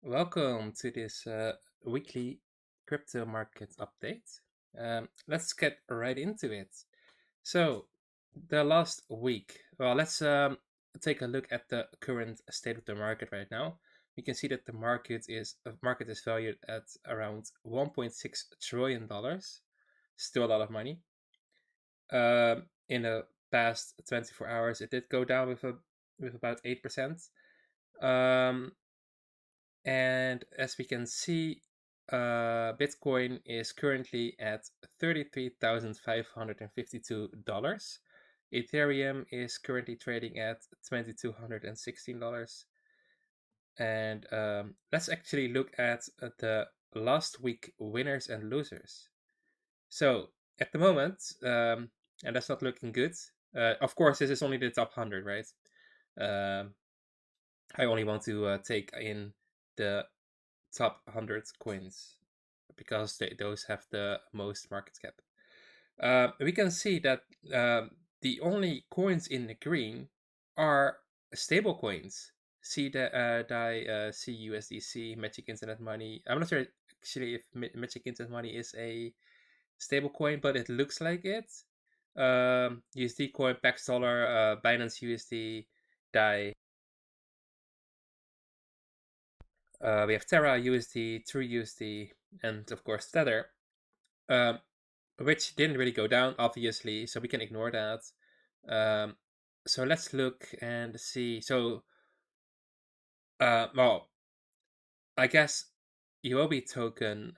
Welcome to this weekly crypto market update. Let's get right into it. So, the last week, well, let's take a look at the current state of the market right now. We can see that the market is valued at around $1.6 trillion. Still a lot of money. In the past 24 hours, it did go down with about 8%. Um, And as we can see, Bitcoin is currently at $33,552. Ethereum is currently trading at $2,216. And let's actually look at the last week winners and losers. So at the moment, and that's not looking good. Of course, this is only the top 100, right? Um, I only want to take in the top 100 coins because those have the most market cap. We can see that the only coins in the green are stable coins. See the CUSDC, Magic Internet Money. I'm not sure actually if Magic Internet Money is a stable coin, but it looks like it. USD coin, Pax Dollar, Binance USD, DAI. We have Terra USD, True USD, and of course Tether, um, which didn't really go down, obviously, so we can ignore that. So let's look and see. So, well, I guess UOB token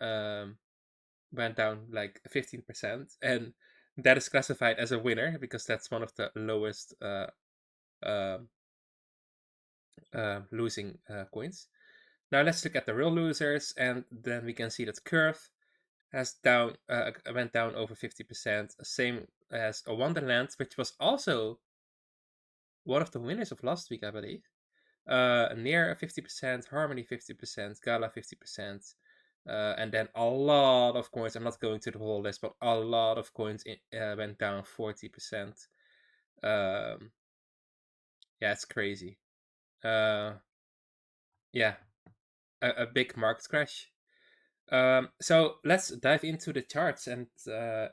went down like 15%, and that is classified as a winner because that's one of the lowest uh, losing coins. Now let's look at the real losers, and then we can see that Curve has went down over 50%, same as a Wonderland, which was also one of the winners of last week, I believe. Near 50%, Harmony 50%, Gala 50%, and then a lot of coins. I'm not going to the whole list, but a lot of coins went down 40%. Um, yeah, it's crazy. Yeah, a big market crash. So let's dive into the charts and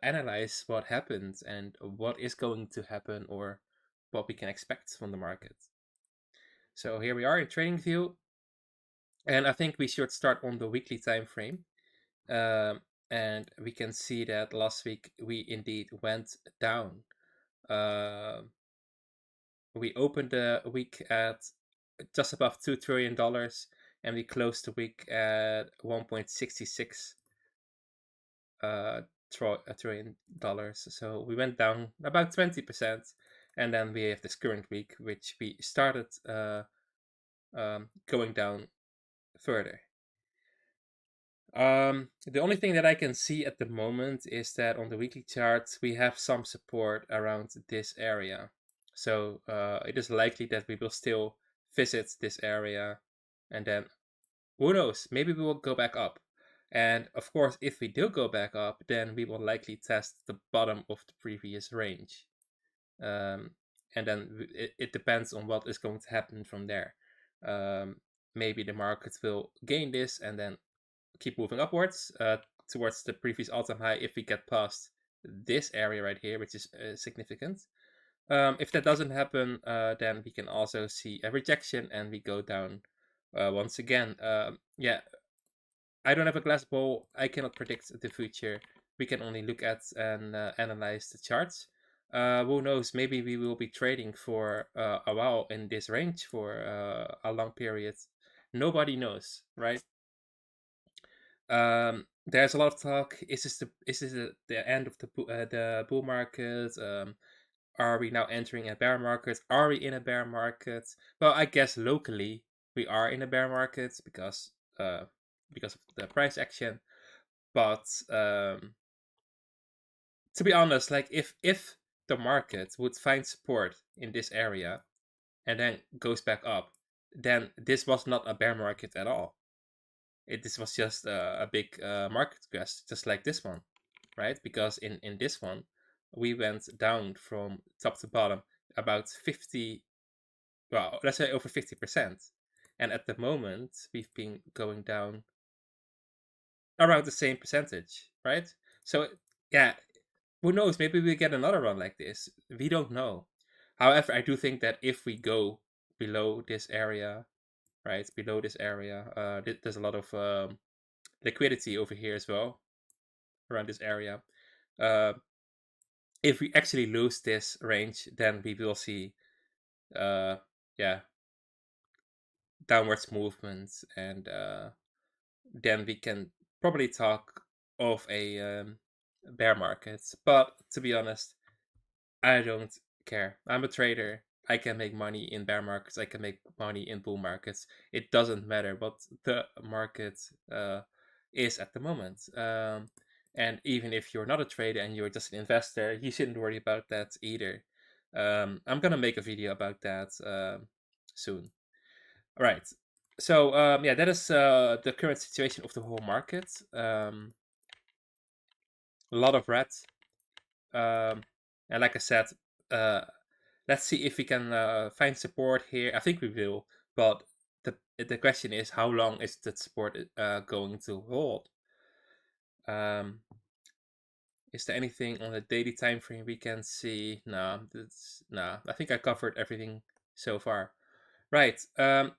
analyze what happened and what is going to happen or what we can expect from the market. So here we are in TradingView, and I think we should start on the weekly time frame. And we can see that last week we indeed went down. Uh, we opened the week at just above $2 trillion, and we closed the week at 1.66 $1 trillion. So we went down about 20%, and then we have this current week, which we started going down further. The only thing that I can see at the moment is that on the weekly chart we have some support around this area. So it is likely that we will still visit this area, and then who knows, maybe we will go back up. And of course, if we do go back up, then we will likely test the bottom of the previous range. And then it depends on what is going to happen from there. Maybe the market will gain this and then keep moving upwards towards the previous all-time high if we get past this area right here, which is significant. If that doesn't happen, then we can also see a rejection and we go down once again. Yeah, I don't have a glass ball. I cannot predict the future. We can only look at and analyze the charts. Who knows? Maybe we will be trading for a while in this range for a long period. Nobody knows, right? There's a lot of talk. Is this the end of the bull market? Are we now entering a bear market? Are we in a bear market? Well, I guess locally we are in a bear market because of the price action. But to be honest, like if the market would find support in this area and then goes back up, then this was not a bear market at all. This was just a big market crash, just like this one, right? Because in this one, we went down from top to bottom about 50, well, let's say over 50%. And at the moment, we've been going down around the same percentage, right? So, yeah, who knows? Maybe we get another run like this. We don't know. However, I do think that if we go below this area, right, below this area, there's a lot of liquidity over here as well around this area. Uh, if we actually lose this range, then we will see, uh, yeah, downwards movements, and then we can probably talk of a bear market. But to be honest, I don't care. I'm a trader. I can make money in bear markets. I can make money in bull markets. It doesn't matter what the market is at the moment. And even if you're not a trader and you're just an investor, you shouldn't worry about that either. I'm gonna make a video about that soon. All right. So yeah, that is the current situation of the whole market. A lot of red. And like I said, uh, let's see if we can find support here. I think we will, but the question is, how long is that support going to hold? Um, is there anything on the daily time frame we can see? No, no. I think I covered everything so far. Right.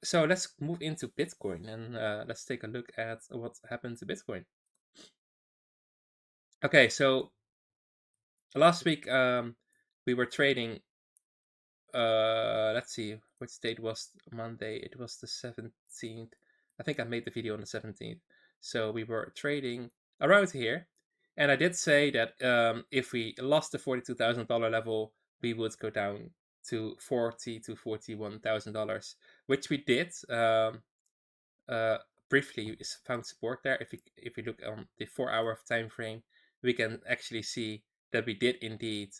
So let's move into Bitcoin, and let's take a look at what happened to Bitcoin. Okay, so last week we were trading. Let's see, which date was Monday? It was the 17th. I think I made the video on the 17th. So we were trading around here, and I did say that if we lost the $42,000 level, we would go down to $41,000, which we did. Uh, Briefly found support there. If we look on the 4 hour time frame, we can actually see that we did indeed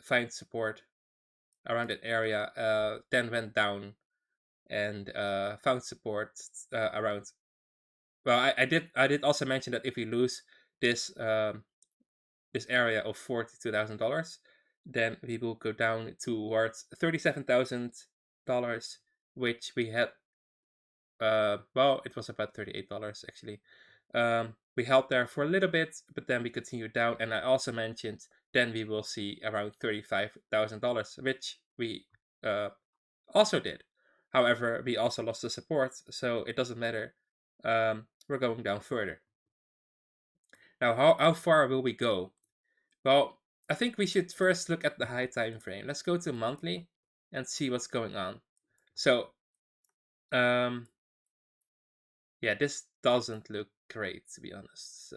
find support around that area, then went down and found support around. Well, I did also mention that if we lose this this area of $42,000, then we will go down towards $37,000, which we had. Well, it was about $38 actually. We held there for a little bit, but then we continued down, and I also mentioned then we will see around $35,000, which we also did. However, we also lost the support, so it doesn't matter. We're going down further. Now, how far will we go? Well, I think we should first look at the high time frame. Let's go to monthly and see what's going on. So, um, yeah, this doesn't look great, to be honest.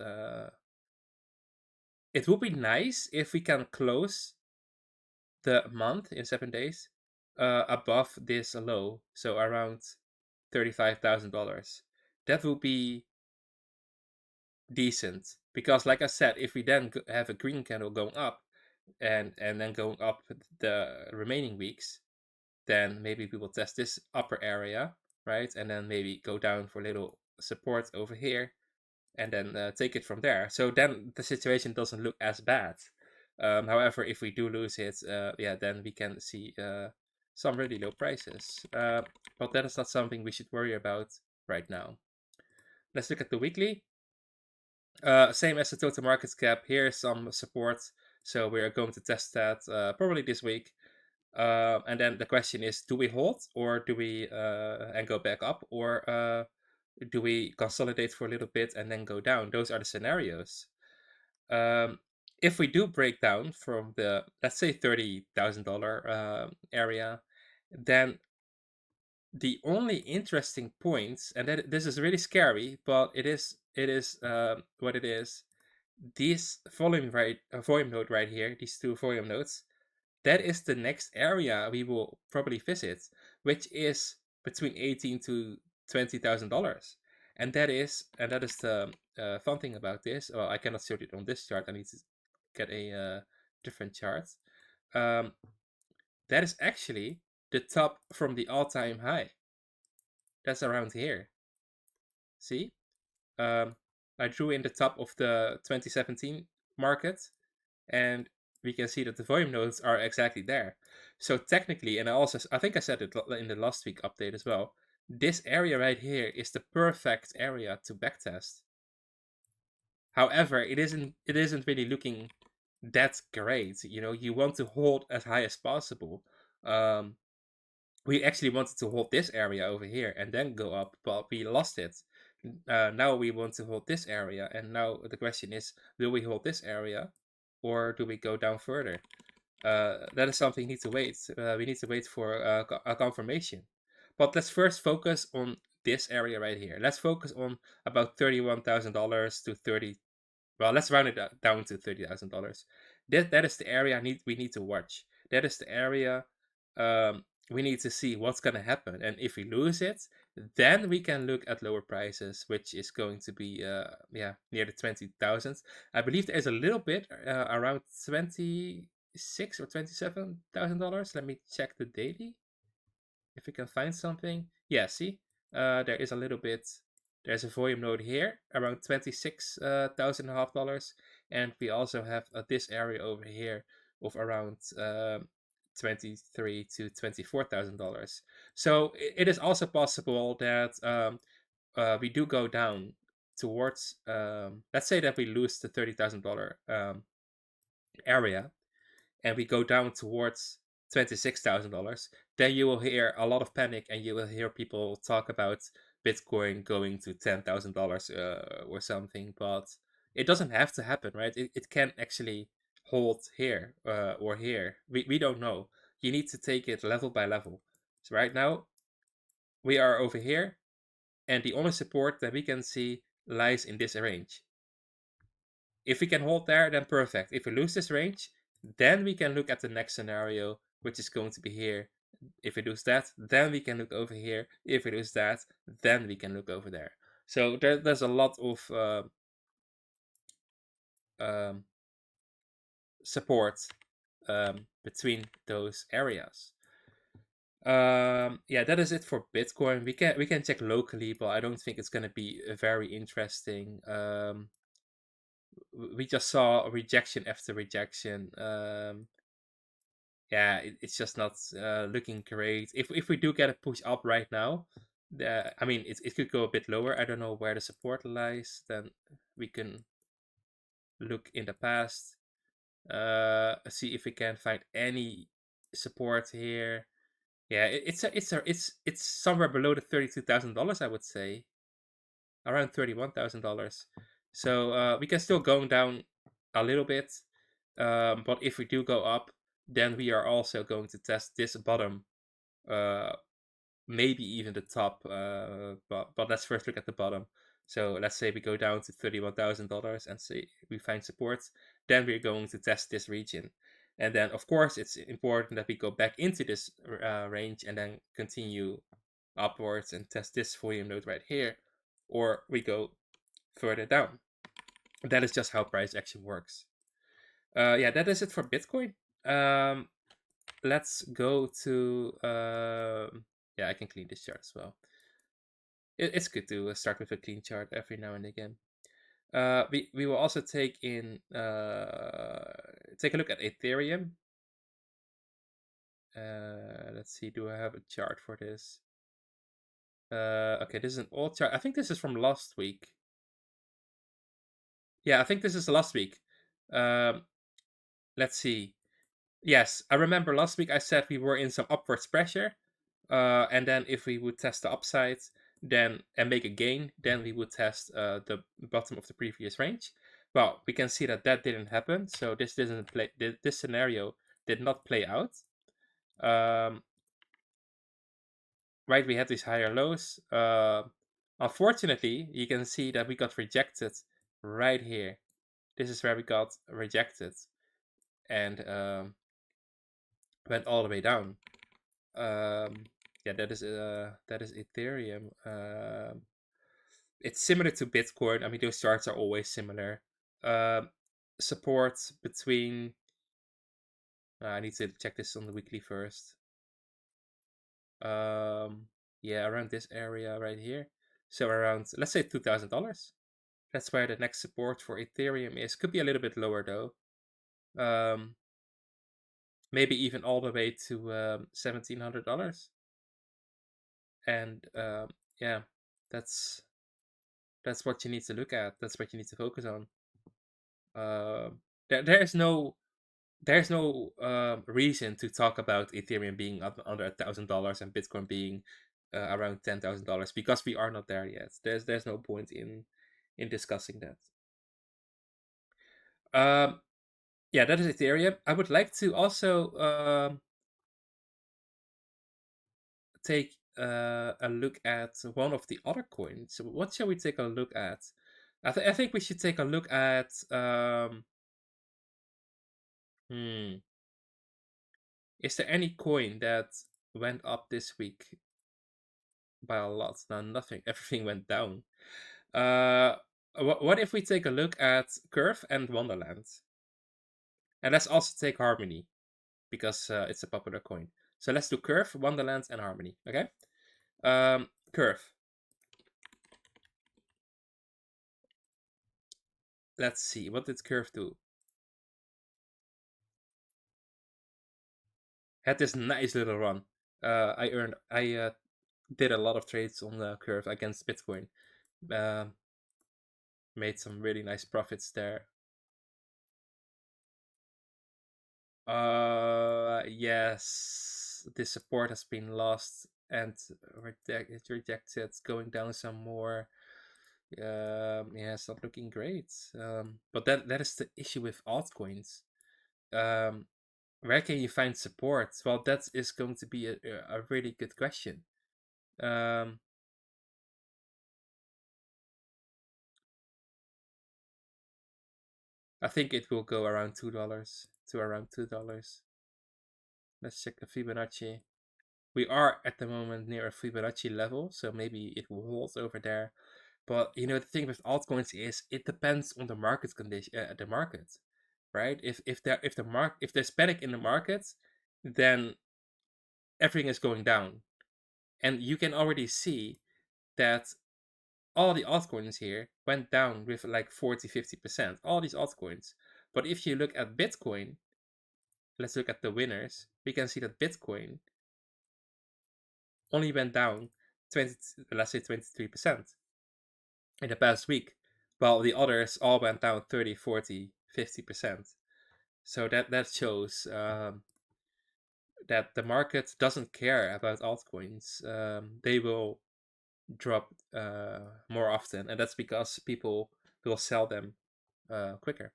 It would be nice if we can close the month in 7 days above this low, so around $35,000. That would be decent, because like I said, if we then have a green candle going up and then going up the remaining weeks, then maybe we will test this upper area, right, and then maybe go down for a little support over here, and then take it from there. So then the situation doesn't look as bad. However, if we do lose it, yeah, then we can see some really low prices. But that is not something we should worry about right now. Let's look at the weekly. Same as the total market cap. Here's some support. So we are going to test that probably this week. And then the question is, do we hold, or do we and go back up, or do we consolidate for a little bit and then go down? Those are the scenarios. If we do break down from the, let's say, $30,000 area, then the only interesting points, and that this is really scary, but it is what it is. This volume node right here, these two volume nodes, that is the next area we will probably visit, which is between $18,000 to $20,000, and that is the fun thing about this. Well, I cannot show it on this chart. I need to get a different chart. Um, that is actually the top from the all-time high. That's around here. See? I drew in the top of the 2017 market, and we can see that the volume nodes are exactly there. So technically, and I think I said it in the last week update as well, this area right here is the perfect area to backtest. However, it isn't really looking that great. You want to hold as high as possible. Um, we actually wanted to hold this area over here and then go up, but we lost it. Now we want to hold this area, and now the question is, do we hold this area, or do we go down further? That is something we need to wait. We need to wait for a confirmation. But let's first focus on this area right here. Let's focus on about $31,000 to 30. Well, let's round it down to $30,000. That is the area we need to watch. That is the area we need to see what's gonna happen, and if we lose it, then we can look at lower prices, which is going to be near the 20,000. I believe there is a little bit around $26,000 or $27,000. Let me check the daily if we can find something. Yeah, see, there is a little bit. There's a volume node here around $26,500, and we also have this area over here of around 23 to $24,000. So it is also possible that we do go down towards. Let's say that we lose the $30,000 area, and we go down towards $26,000, then you will hear a lot of panic, and you will hear people talk about Bitcoin going to $10,000 or something. But it doesn't have to happen, right? It can actually hold here or here. We don't know. You need to take it level by level. So right now we are over here, and the only support that we can see lies in this range. If we can hold there, then perfect. If we lose this range, then we can look at the next scenario, which is going to be here. If we lose that, then we can look over here. If we lose that, then we can look over there. So there's a lot of um, support between those areas. Yeah, that is it for Bitcoin. We can check locally, but I don't think it's going to be very interesting. We just saw rejection after rejection. Yeah, it's just not looking great. If we do get a push up right now, I mean, it could go a bit lower. I don't know where the support lies. Then we can look in the past, see if we can find any support here. Yeah, it's somewhere below the $32,000. I would say around $31,000. So we can still go down a little bit, but if we do go up, then we are also going to test this bottom, uh, maybe even the top. But let's first look at the bottom. So let's say we go down to $31,000 and say we find support, then we're going to test this region. And then, of course, it's important that we go back into this range and then continue upwards and test this volume node right here, or we go further down. That is just how price action works. Yeah, that is it for Bitcoin. Let's go to yeah, I can clean this chart as well. It's good to start with a clean chart every now and again. We will also take a look at Ethereum. Let's see, do I have a chart for this? Okay, this is an old chart. I think this is from last week. Yeah, I think this is last week. Let's see. Yes, I remember last week I said we were in some upwards pressure, and then if we would test the upside, then and make a gain, then we would test the bottom of the previous range. Well, we can see that didn't happen, so this didn't play. This scenario did not play out. Right, we had these higher lows. Unfortunately, you can see that we got rejected right here. This is where we got rejected, and went all the way down. Yeah, that is Ethereum. It's similar to Bitcoin. I mean, those charts are always similar. Support between. I need to check this on the weekly first. Yeah, around this area right here. So around, let's say $2,000. That's where the next support for Ethereum is. Could be a little bit lower though. maybe even all the way to $1,700. And yeah, that's that's what you need to look at. That's what you need to focus on. Uh, there's no reason to talk about Ethereum being under $1,000 and Bitcoin being around $10,000 because we are not there yet. There's no point in discussing that. Um, yeah, that is Ethereum. I would like to also take a look at one of the other coins. So what shall we take a look at? I think we should take a look at. Hmm, is there any coin that went up this week by a lot? No, nothing. Everything went down. Uh, what if we take a look at Curve and Wonderland? And let's also take Harmony because it's a popular coin. So let's do Curve, Wonderland, and Harmony. Okay. Curve. Let's see. What did Curve do? Had this nice little run. I did a lot of trades on the Curve against Bitcoin. Uh, Made some really nice profits there. Yes, this support has been lost and rejected, going down some more. Yeah, it's not looking great. But that is the issue with altcoins. Um, where can you find support? Well, that is going to be a really good question. Um, I think it will go around $2 to around $2. Let's check the Fibonacci. We are at the moment near a Fibonacci level, so maybe it will hold over there. But you know, the thing with altcoins is it depends on the market condition, the market, right? If there's panic in the market, then everything is going down, and you can already see that all the altcoins here went down with like 40-50%. All these altcoins. But if you look at Bitcoin, let's look at the winners. We can see that Bitcoin only went down 20, let's say 23% in the past week, while the others all went down 30, 40, 50%. So that shows that the market doesn't care about altcoins. They will drop more often, and that's because people will sell them quicker.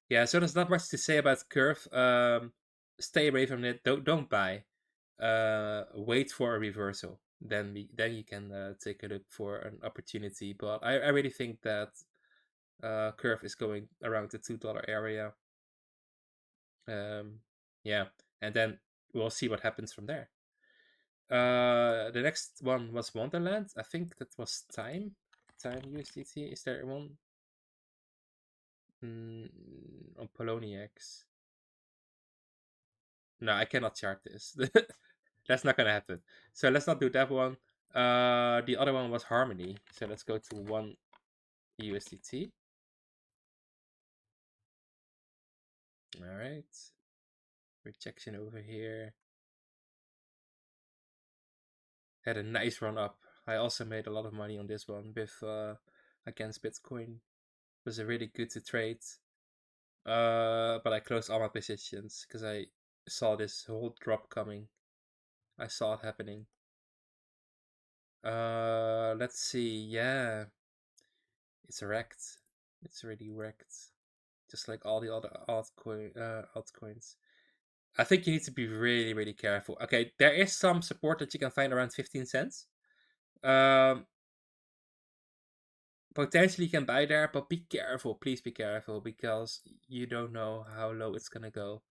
Yeah, so there's not much to say about Curve. Stay away from it. Don't buy. Wait for a reversal. Then you can take a look for an opportunity. But I really think that Curve is going around the $2 area. Yeah, and then we'll see what happens from there. The next one was Wonderland. I think that was Time USDT. Is there one on Poloniex? No, I cannot chart this. That's not gonna happen. So let's not do that one. The other one was Harmony. So let's go to one USDT. All right. Rejection over here. Had a nice run up. I also made a lot of money on this one with against Bitcoin. It was a really good to trade. But I closed all my positions because I saw this whole drop coming. I saw it happening. Let's see. Yeah, it's wrecked. It's really wrecked. Just like all the other altcoins. I think you need to be really, really careful. Okay, there is some support that you can find around 15 cents. Potentially you can buy there, but be careful. Please be careful because you don't know how low it's gonna go.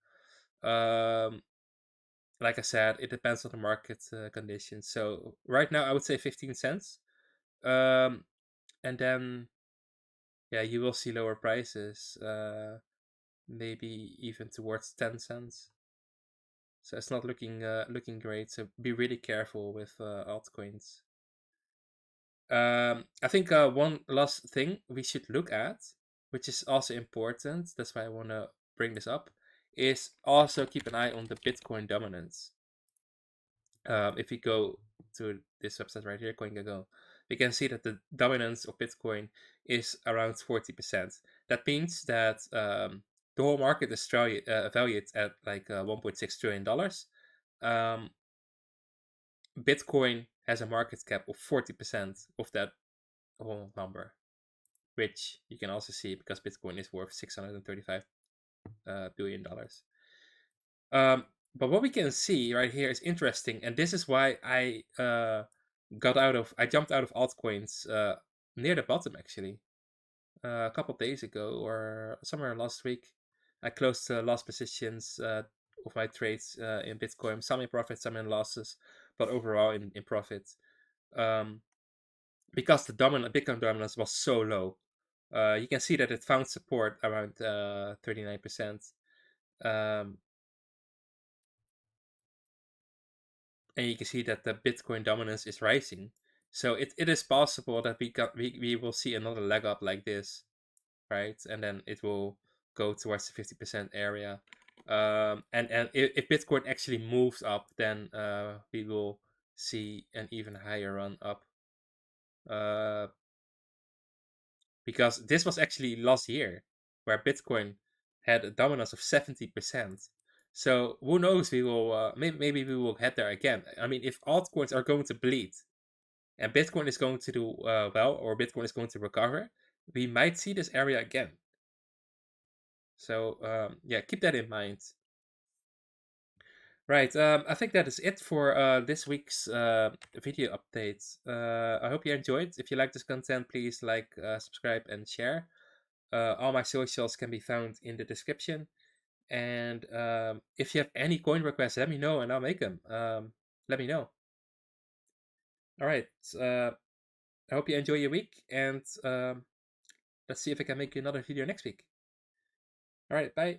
Like I said, it depends on the market conditions. So right now, I would say 15 cents. And then yeah, you will see lower prices. Maybe even towards 10 cents. So it's not looking great. So be really careful with altcoins. I think one last thing we should look at, which is also important, that's why I want to bring this up, is also keep an eye on the Bitcoin dominance. If we go to this website right here, CoinGecko, we can see that the dominance of Bitcoin is around 40%. That means that the whole market is valued at like $1.6 trillion. Bitcoin has a market cap of 40% of that whole number, which you can also see because Bitcoin is worth $635 billion. Um, but what we can see right here is interesting, and this is why I jumped out of altcoins near the bottom actually a couple of days ago or somewhere last week. I closed the last positions of my trades in Bitcoin, some in profit, some in losses, but overall in profit. Um, because the Bitcoin dominance was so low. You can see that it found support around 39%. Um, and you can see that the Bitcoin dominance is rising. So it is possible that we will see another leg up like this, right? And then it will go towards the 50% area. And if Bitcoin actually moves up, then we will see an even higher run up. Because this was actually last year where Bitcoin had a dominance of 70%. So who knows? We will maybe we will head there again. I mean, if altcoins are going to bleed and Bitcoin is going to do well, or Bitcoin is going to recover, we might see this area again. So yeah, keep that in mind. Right, I think that is it for this week's video update. I hope you enjoyed. If you like this content, please like, subscribe, and share. All my socials can be found in the description. And if you have any coin requests, let me know and I'll make them. Let me know. All right. I hope you enjoy your week, and let's see if I can make another video next week. All right. Bye.